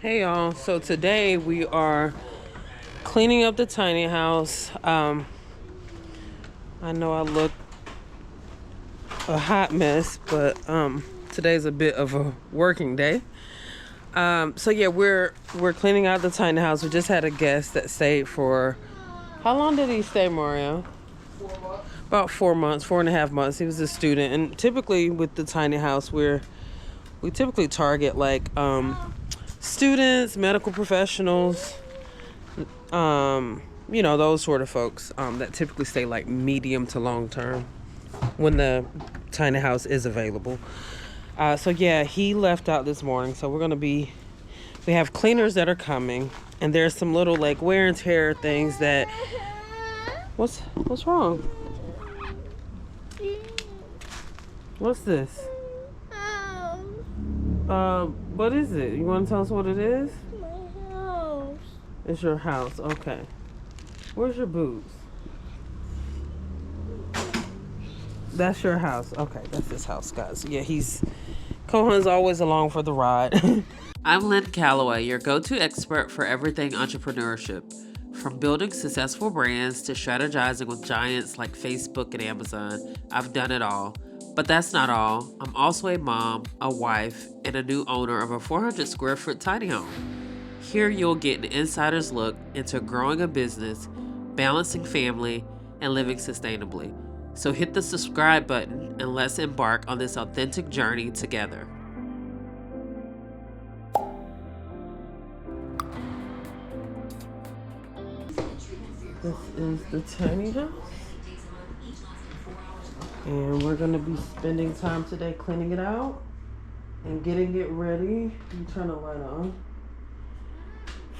Hey y'all, so today we are cleaning up the tiny house. I know I look a hot mess, but today's a bit of a working day. So yeah, we're cleaning out the tiny house. We just had a guest that stayed for, how long did he stay, Mario? About 4 months, 4.5 months. He was a student, and typically with the tiny house, we typically target like students, medical professionals, those sort of folks that typically stay like medium to long term when the tiny house is available. So yeah, he left out this morning. So we have cleaners that are coming, and there's some little like wear and tear things that. What's wrong? What's this? What is it? You want to tell us what it is? My house. It's your house. Okay. Where's your boots? That's your house. Okay, that's his house, guys. Yeah, Cohen's always along for the ride. I'm Lynn Calloway, your go-to expert for everything entrepreneurship. From building successful brands to strategizing with giants like Facebook and Amazon, I've done it all. But that's not all. I'm also a mom, a wife, and a new owner of a 400 square foot tiny home. Here you'll get an insider's look into growing a business, balancing family, and living sustainably. So hit the subscribe button and let's embark on this authentic journey together. This is the tiny house. And we're going to be spending time today cleaning it out and getting it ready. I'm turning the light on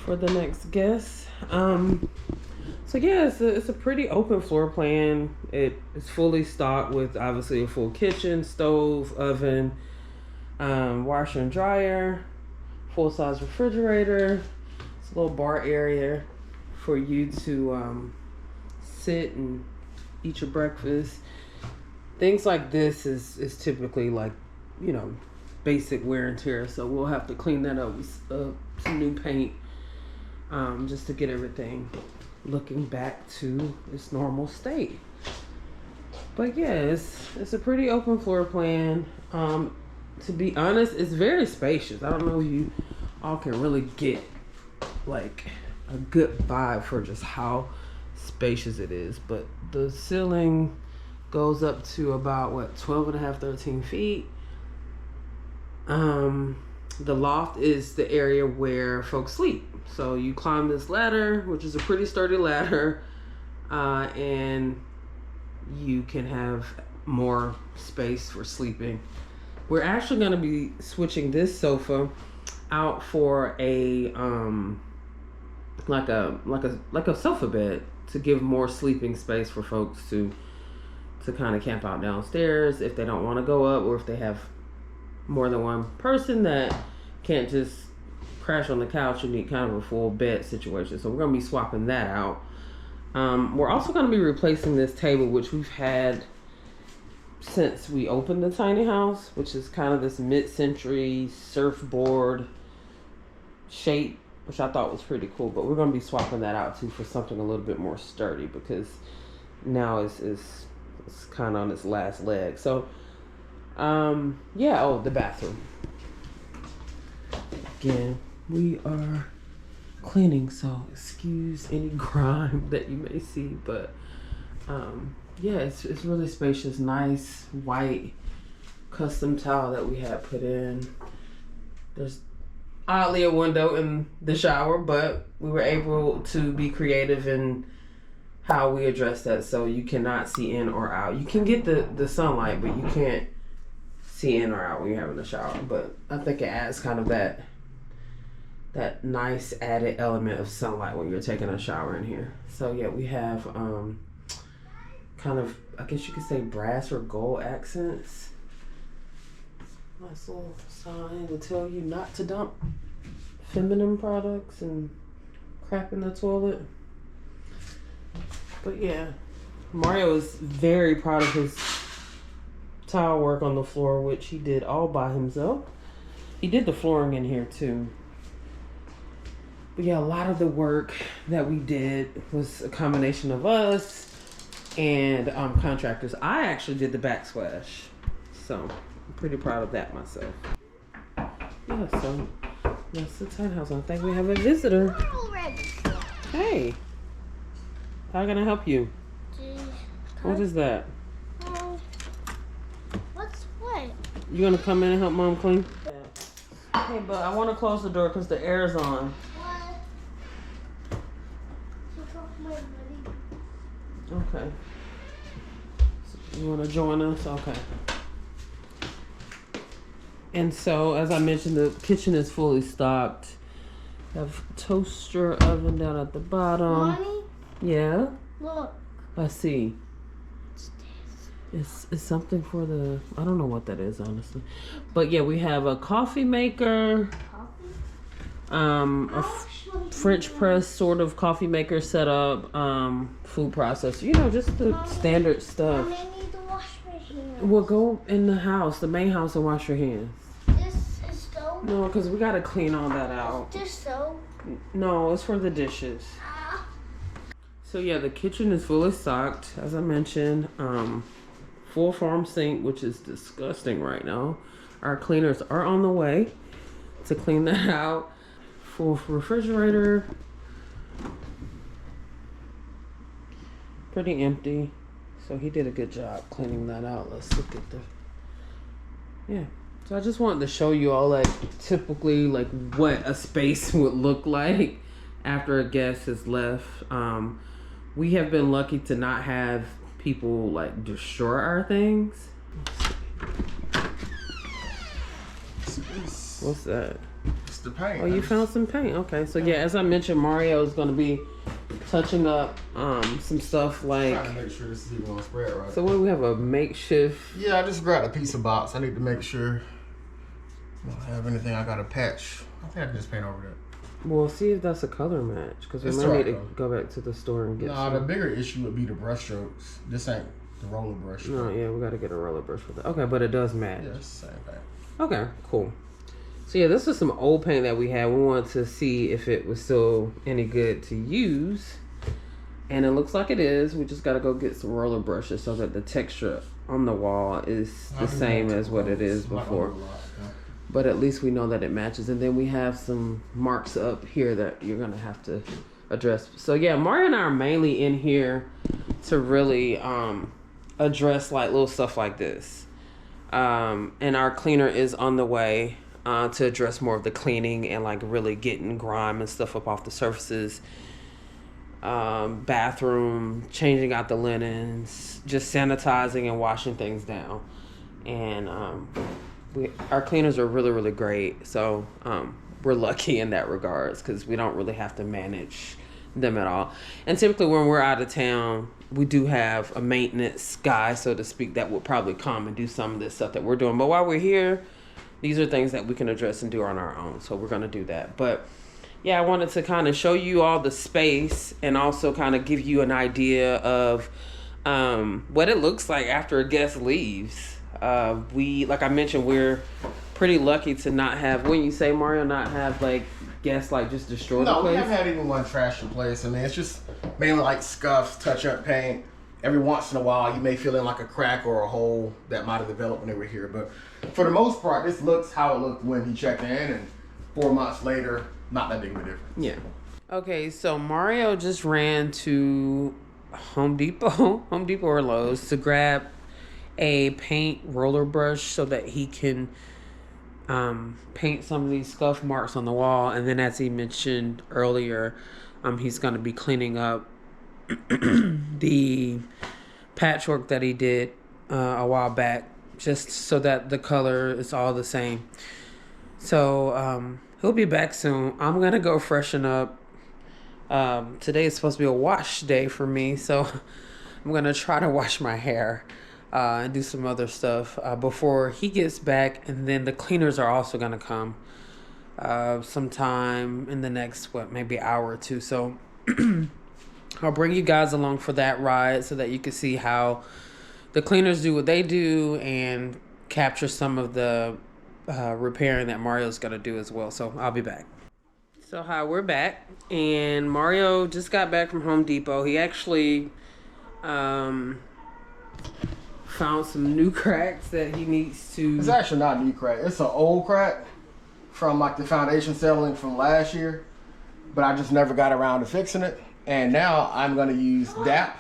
for the next guest. So yeah, it's a pretty open floor plan. It is fully stocked with obviously a full kitchen, stove, oven, washer and dryer, full-size refrigerator. It's a little bar area for you to sit and eat your breakfast. Things like this is typically like, basic wear and tear. So we'll have to clean that up with some new paint, just to get everything looking back to its normal state. But yeah, it's a pretty open floor plan. To be honest, it's very spacious. I don't know if you all can really get like a good vibe for just how spacious it is. But the ceiling goes up to about 12 and a half, 13 feet. The loft is the area where folks sleep. So you climb this ladder, which is a pretty sturdy ladder, and you can have more space for sleeping. We're actually going to be switching this sofa out for a like a sofa bed to give more sleeping space for folks to kind of camp out downstairs if they don't want to go up, or if they have more than one person that can't just crash on the couch and need kind of a full bed situation. So we're going to be swapping that out. We're also going to be replacing this table, which we've had since we opened the tiny house, which is kind of this mid-century surfboard shape, which I thought was pretty cool. But we're going to be swapping that out too for something a little bit more sturdy, because now it's kind of on its last leg. So the bathroom. Again, we are cleaning, so excuse any grime that you may see, but it's really spacious, nice white custom tile that we had put in. There's oddly a window in the shower, but we were able to be creative in how we address that, so you cannot see in or out. You can get the sunlight, but you can't see in or out when you're having a shower. But I think it adds kind of that nice added element of sunlight when you're taking a shower in here. So yeah, we have kind of, I guess you could say, brass or gold accents. Nice little sign to tell you not to dump feminine products and crap in the toilet. But yeah, Mario is very proud of his tile work on the floor, which he did all by himself. He did the flooring in here too. But yeah, a lot of the work that we did was a combination of us and contractors. I actually did the backsplash, so I'm pretty proud of that myself. Yeah, so that's the tiny house. I think we have a visitor. Hey, how can I help you? What is that? What's what? You gonna come in and help Mom clean? Hey, but I want to close the door because the air is on. Okay. So you want to join us? Okay. And so, as I mentioned, the kitchen is fully stocked. Have toaster oven down at the bottom. Mommy? Yeah. Look. I see. It's something for the, I don't know what that is, honestly. But yeah, we have a coffee maker. French press sort of coffee maker setup, food processor, you know, just the standard stuff. Mommy, I need to wash my hands. Well, go in the house, the main house, and wash your hands. This is soap? No, because we got to clean all that out. This soap? No, it's for the dishes. So yeah, the kitchen is fully stocked, as I mentioned. Full farm sink, which is disgusting right now. Our cleaners are on the way to clean that out. Full refrigerator. Pretty empty. So he did a good job cleaning that out. Let's look at the, yeah. So I just wanted to show you all like typically like what a space would look like after a guest has left. We have been lucky to not have people like destroy our things. What's that? It's the paint. Oh, you found some paint. Okay, so yeah, as I mentioned, Mario is going to be touching up some stuff like. Trying to make sure this is even gonna spread right. So what do we have, a makeshift? Yeah, I just grabbed a piece of box. I need to make sure I don't have anything I gotta patch. I think I can just paint over that. Well, see if that's a color match, because we It's might the need right to color. go back to the store and get Nah, the some. bigger issue would be the brush strokes. This ain't the roller brush. No, yeah, we got to get a roller brush for that. Okay, but it does match. Yeah, it's the same thing. Okay, cool. So yeah, this is some old paint that we had. We wanted to see if it was still any good to use. And it looks like it is. We just got to go get some roller brushes so that the texture on the wall is the same as what it is before. But at least we know that it matches. And then we have some marks up here that you're going to have to address. So yeah, Mario and I are mainly in here to really address like little stuff like this. And our cleaner is on the way to address more of the cleaning and like really getting grime and stuff up off the surfaces. Bathroom, changing out the linens, just sanitizing and washing things down. And our cleaners are really, really great. So we're lucky in that regards because we don't really have to manage them at all. And typically when we're out of town, we do have a maintenance guy, so to speak, that will probably come and do some of this stuff that we're doing. But while we're here, these are things that we can address and do on our own. So we're going to do that. But yeah, I wanted to kind of show you all the space and also kind of give you an idea of what it looks like after a guest leaves. Like I mentioned, we're pretty lucky to not have, when you say Mario, not have like guests like just destroy the place. No, we haven't had even one trash the place. I mean, it's just mainly like scuffs, touch-up paint. Every once in a while, you may feel in like a crack or a hole that might have developed when they were here. But for the most part, this looks how it looked when he checked in, and 4 months later, not that big of a difference. Yeah. Okay, so Mario just ran to Home Depot or Lowe's to grab a paint roller brush so that he can paint some of these scuff marks on the wall. And then as he mentioned earlier, he's going to be cleaning up the patchwork that he did a while back, just so that the color is all the same. So he'll be back soon. I'm gonna go freshen up. Today is supposed to be a wash day for me, so I'm gonna try to wash my hair and do some other stuff before he gets back. And then the cleaners are also gonna come sometime in the next maybe hour or two. So I'll bring you guys along for that ride so that you can see how the cleaners do what they do and capture some of the repairing that Mario's gonna do as well. So I'll be back. So hi, we're back, and Mario just got back from Home Depot. He actually found some new cracks that he needs to. It's actually not a new crack. It's an old crack from like the foundation settling from last year, but I just never got around to fixing it. And now I'm going to use DAP,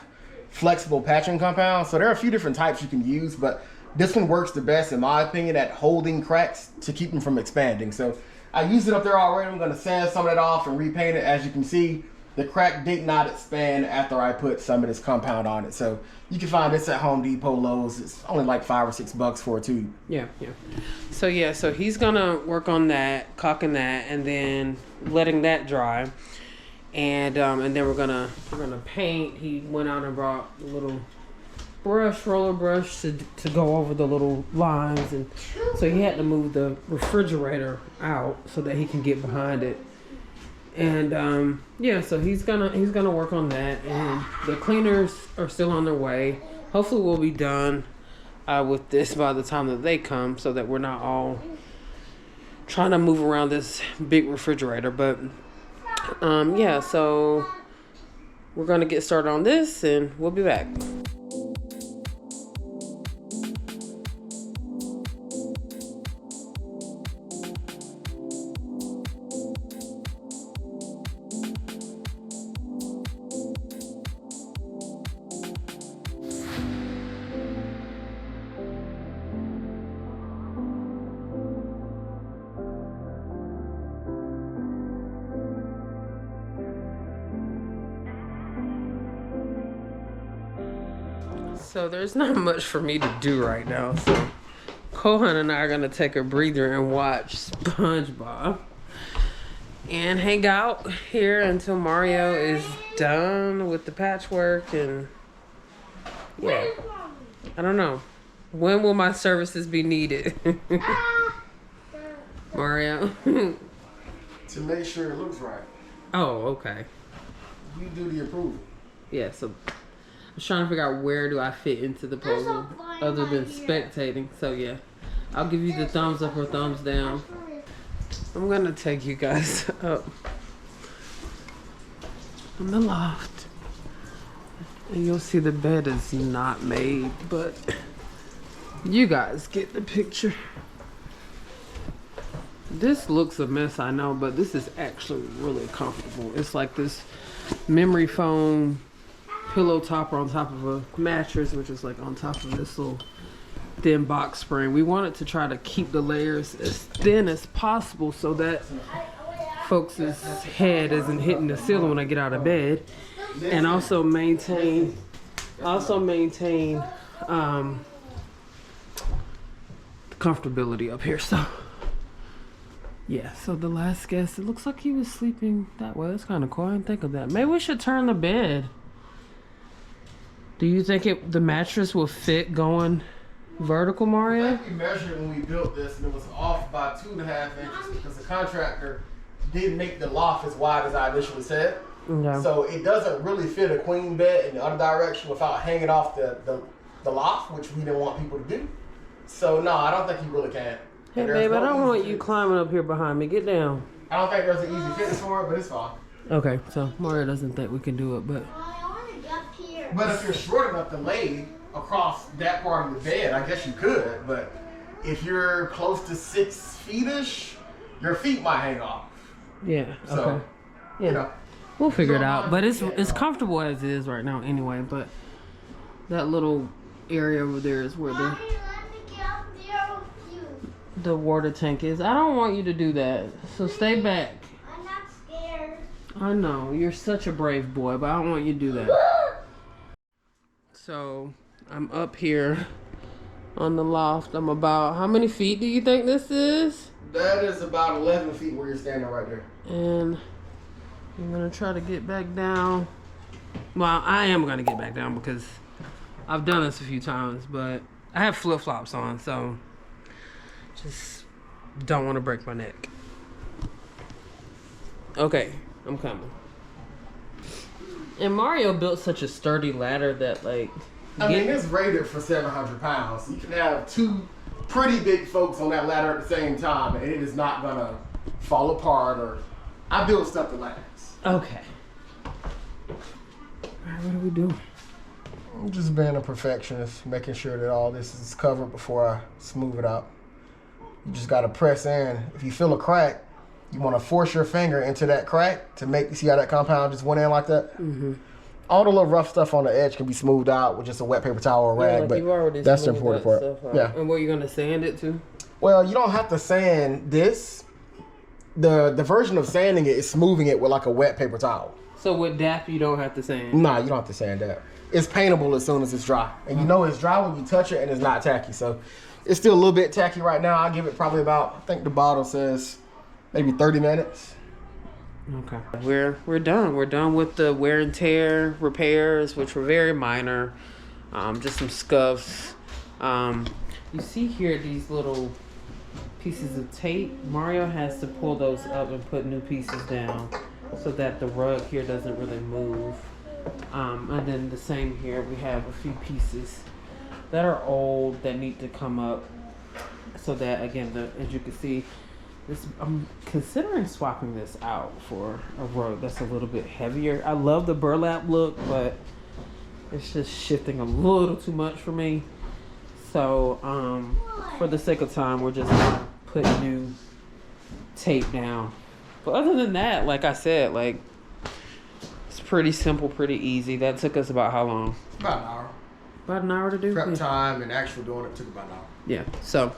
flexible patching compound. So there are a few different types you can use, but this one works the best in my opinion at holding cracks to keep them from expanding. So I used it up there already. I'm going to sand some of that off and repaint it. As you can see, the crack did not expand after I put some of this compound on it. So you can find this at Home Depot, Lowe's. It's only like $5 or $6 for a tube. Yeah. So he's gonna work on that, caulking that, and then letting that dry, and then we're gonna paint. He went out and brought a little roller brush to go over the little lines, and so he had to move the refrigerator out so that he can get behind it. And so he's gonna work on that, and the cleaners are still on their way. Hopefully we'll be done with this by the time that they come, so that we're not all trying to move around this big refrigerator. But so we're gonna get started on this, and we'll be back. So there's not much for me to do right now. So Kohan and I are gonna take a breather and watch SpongeBob and hang out here until Mario is done with the patchwork. And yeah, I don't know. When will my services be needed? Mario? To make sure it looks right. Oh, okay. You do the approval. Yeah, so I was trying to figure out where do I fit into the puzzle other than spectating. So yeah, I'll give you the thumbs up or thumbs down. I'm gonna take you guys up on the loft, and you'll see the bed is not made, but you guys get the picture. This looks a mess, I know, but this is actually really comfortable. It's like this memory foam pillow topper on top of a mattress, which is like on top of this little thin box spring. We wanted to try to keep the layers as thin as possible so that folks' head isn't hitting the ceiling when I get out of bed, and also maintain comfortability up here. So yeah, so the last guest, it looks like he was sleeping that way. It's kind of cool. I didn't think of that. Maybe we should turn the bed. Do you think the mattress will fit going vertical, Mario? I think we measured when we built this, and it was off by 2.5 inches because the contractor didn't make the loft as wide as I initially said. Yeah. So it doesn't really fit a queen bed in the other direction without hanging off the loft, which we didn't want people to do. So no, I don't think you really can. Hey babe, I don't want you climbing up here behind me. Get down. I don't think there's an easy fix for it, but it's fine. Okay, so Mario doesn't think we can do it, but But if you're short enough to lay across that part of the bed, I guess you could. But if you're close to 6 feet-ish, your feet might hang off. Yeah. So, okay. Yeah. You know, We'll figure it out. But it's comfortable as it is right now anyway. But that little area over there is where the water tank is. I don't want you to do that. So stay back. I'm not scared. I know. You're such a brave boy, but I don't want you to do that. So I'm up here on the loft. I'm about, how many feet do you think this is? that is about 11 feet where you're standing right there. And I'm gonna try to get back down. Well, I am gonna get back down because I've done this a few times, but I have flip-flops on, so just don't want to break my neck. Okay, I'm coming. And Mario built such a sturdy ladder that, like, I mean, it's rated for 700 pounds. You can have 2 pretty big folks on that ladder at the same time, and it is not gonna fall apart or I build stuff that lasts. Okay. Alright, what do we do? I'm just being a perfectionist, making sure that all this is covered before I smooth it out. You just gotta press in. If you feel a crack, you wanna force your finger into that crack to make, you see how that compound just went in like that? Mm-hmm. All the little rough stuff on the edge can be smoothed out with just a wet paper towel or rag, like but you already that's the smoothed important that part. stuff out. Yeah. And what, you gonna sand it too? Well, you don't have to sand this. The version of sanding it is smoothing it with like a wet paper towel. So with DAP, you don't have to sand? Nah, you don't have to sand that. It's paintable as soon as it's dry. And you know it's dry when you touch it and it's not tacky. So it's still a little bit tacky right now. I'll give it probably about, I think the bottle says maybe 30 minutes. Okay. We're done. We're done with the wear and tear repairs, which were very minor. Just some scuffs. You see here these little pieces of tape. Mario has to pull those up and put new pieces down so that the rug here doesn't really move. And then the same here, we have a few pieces that are old that need to come up so that, again, as you can see, I'm considering swapping this out for a rug that's a little bit heavier. I love the burlap look, but it's just shifting a little too much for me. So for the sake of time, we're just gonna put new tape down. But other than that, like I said, like, it's pretty simple, pretty easy. That took us about how long? About an hour. About an hour to do? Prep time and actual doing it took about an hour. Yeah, so.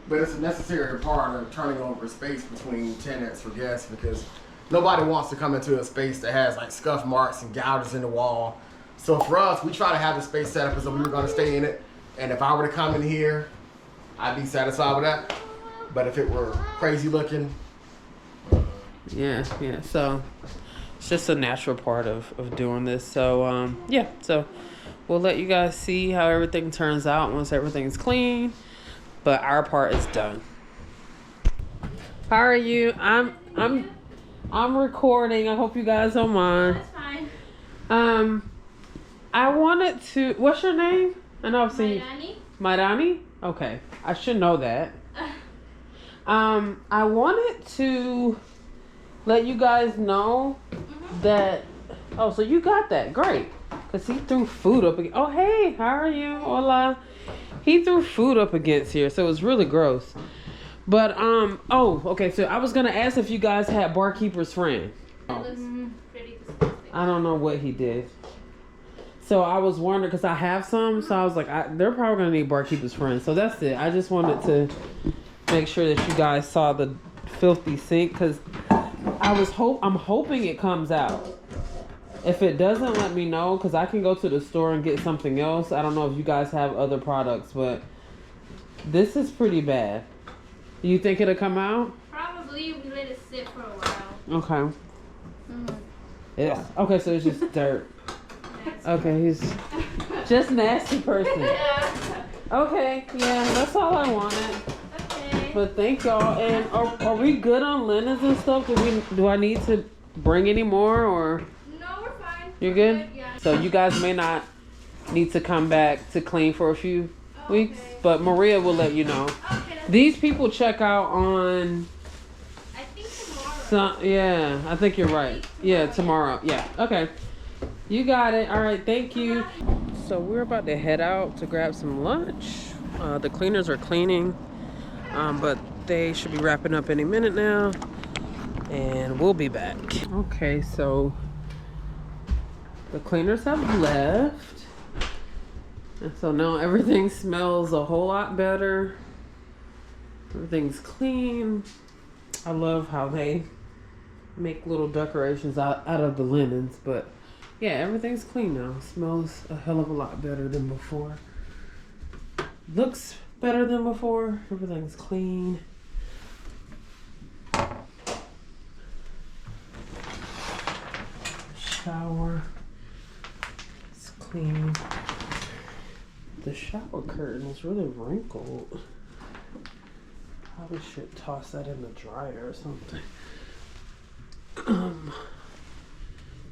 But it's a necessary part of turning over space between tenants for guests, because nobody wants to come into a space that has like scuff marks and gouges in the wall. So for us, we try to have the space set up as if we were going to stay in it. And if I were to come in here, I'd be satisfied with that. But if it were crazy looking. Yeah. So it's just a natural part of doing this. So yeah, so we'll let you guys see how everything turns out once everything's clean. But our part is done. How are you? I'm recording. I hope you guys don't mind. That's fine. I wanted to. What's your name? I know I've seen Maidani? Maidani? Okay, I should know that. I wanted to let you guys know that. Oh, so you got that? Great. Cause he threw food up. Oh, hey, how are you? Hola. He threw food up against here, so it was really gross. But oh, okay. So I was gonna ask if you guys had Barkeeper's Friend. That looks pretty disgusting. I don't know what he did. So I was wondering, because I have some, so I was like, they're probably gonna need Barkeeper's Friend. So that's it. I just wanted to make sure that you guys saw the filthy sink, because I'm hoping it comes out. If it doesn't, let me know, because I can go to the store and get something else. I don't know if you guys have other products, but this is pretty bad. Do you think it'll come out? Probably. We let it sit for a while. Okay. Yeah. Okay, so it's just dirt. Okay, he's just nasty person. Yeah. Okay, yeah, that's all I wanted. Okay. But thank y'all. And are we good on linens and stuff? Do I need to bring any more, or No, we're fine. you're We're good? Yeah. So you guys may not need to come back to clean for a few weeks, Okay. but Maria will let you know. Okay. That's These people check out on I think tomorrow. yeah, I think you're right. Yeah, tomorrow. Yeah, okay. You got it. All right, thank you. So we're about to head out to grab some lunch. The cleaners are cleaning, but they should be wrapping up any minute now, and we'll be back. Okay, so the cleaners have left, and so now everything smells a whole lot better. Everything's clean. I love how they make little decorations out of the linens, but yeah, everything's clean now. Smells a hell of a lot better than before. Looks better than before. Everything's clean. Shower. It's clean. The shower curtain is really wrinkled. Probably should toss that in the dryer or something.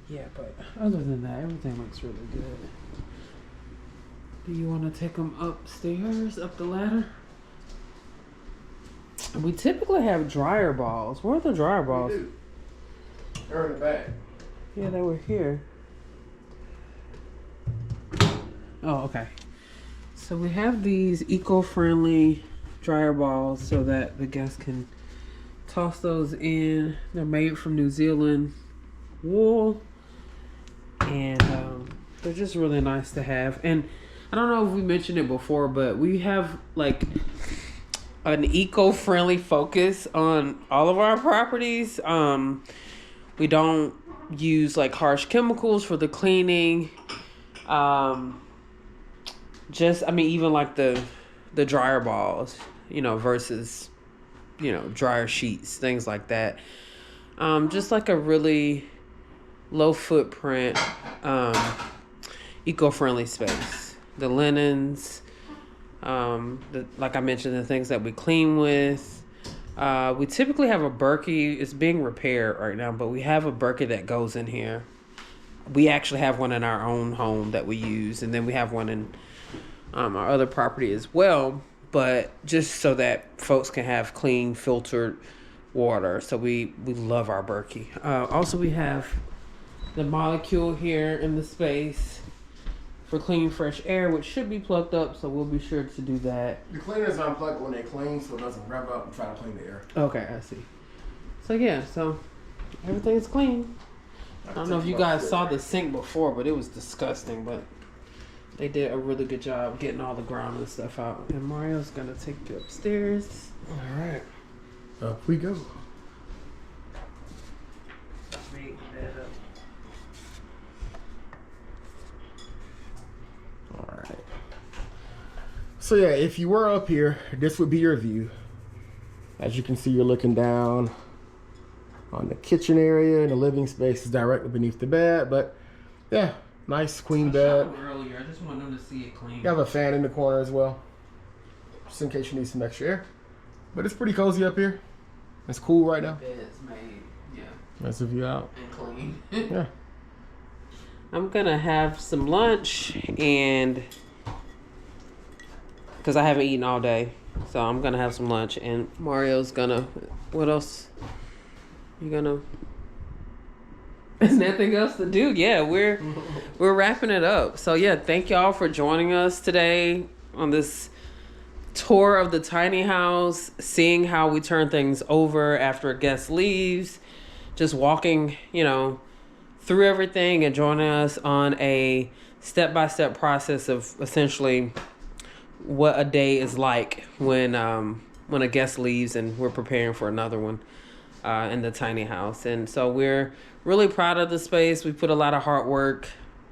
Yeah, but other than that, everything looks really good. Do you want to take them upstairs, up the ladder? We typically have dryer balls. Where are the dryer balls? We do. They're in the back. Yeah, they were here. Oh, okay. So we have these eco-friendly dryer balls so that the guests can toss those in. They're made from New Zealand wool, and they're just really nice to have. And I don't know if we mentioned it before, but we have like an eco-friendly focus on all of our properties. We don't use like harsh chemicals for the cleaning. Even like the dryer balls, versus, dryer sheets, things like that. Just like a really low footprint, eco-friendly space. The linens, like I mentioned, the things that we clean with. We typically have a Berkey. It's being repaired right now, but we have a Berkey that goes in here. We actually have one in our own home that we use, and then we have one in our other property as well, but just so that folks can have clean, filtered water. So we love our Berkey. Also, we have the molecule here in the space for clean, fresh air, which should be plugged up, so we'll be sure to do that. The cleaners unplug when they clean, so it doesn't rev up and try to clean the air. Okay, I see. So yeah, so everything's clean. I don't know if you guys saw the sink before, but it was disgusting, but they did a really good job getting all the ground and stuff out. And Mario's gonna take you upstairs. All right, up we go. All right. So yeah, if you were up here, this would be your view. As you can see, you're looking down on the kitchen area, and the living space is directly beneath the bed. But yeah, nice queen bed. Earlier, I just want them to see it clean. You have a fan in the corner as well, just in case you need some extra air. But it's pretty cozy up here. It's cool right now. Bed's made, yeah. Nice of you out. And clean. Yeah. I'm gonna have some lunch, and because I haven't eaten all day, so I'm gonna have some lunch. And Mario's gonna. What else? You gonna? Nothing else to do. Yeah, we're wrapping it up. So yeah, thank y'all for joining us today on this tour of the tiny house, seeing how we turn things over after a guest leaves, just walking, through everything and joining us on a step-by-step process of essentially what a day is like when a guest leaves and we're preparing for another one in the tiny house. And so we're really proud of the space. We put a lot of hard work,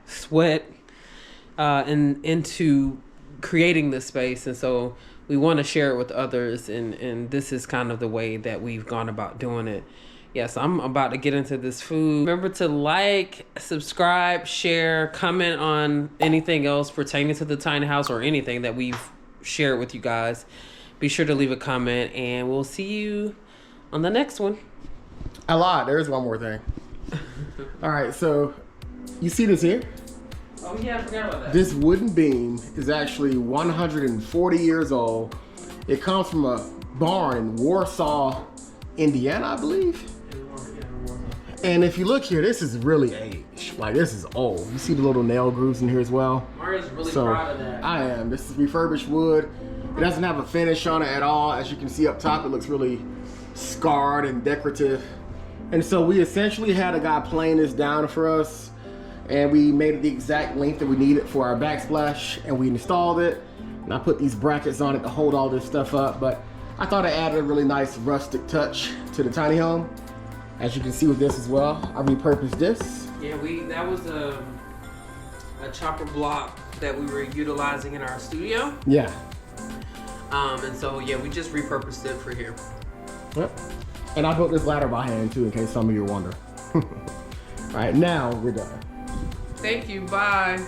sweat into creating this space, and so we want to share it with others, and this is kind of the way that we've gone about doing it. Yes, I'm about to get into this food. Remember to like, subscribe, share, comment on anything else pertaining to the tiny house or anything that we've shared with you guys. Be sure to leave a comment, and we'll see you on the next one. I lied. There is one more thing. All right, so you see this here? Oh yeah, I forgot about that. This wooden beam is actually 140 years old. It comes from a barn in Warsaw, Indiana, I believe. And if you look here, this is really aged. Like, this is old. You see the little nail grooves in here as well. Mario's really proud of that. I am. This is refurbished wood. It doesn't have a finish on it at all. As you can see up top, it looks really scarred and decorative. And so we essentially had a guy plane this down for us, and we made it the exact length that we needed for our backsplash, and we installed it. And I put these brackets on it to hold all this stuff up, but I thought it added a really nice rustic touch to the tiny home. As you can see with this as well, I repurposed this. Yeah, that was a chopper block that we were utilizing in our studio. Yeah. And so yeah, we just repurposed it for here. Yep. And I built this ladder by hand too, in case some of you wonder. All right, now we're done. Thank you. Bye.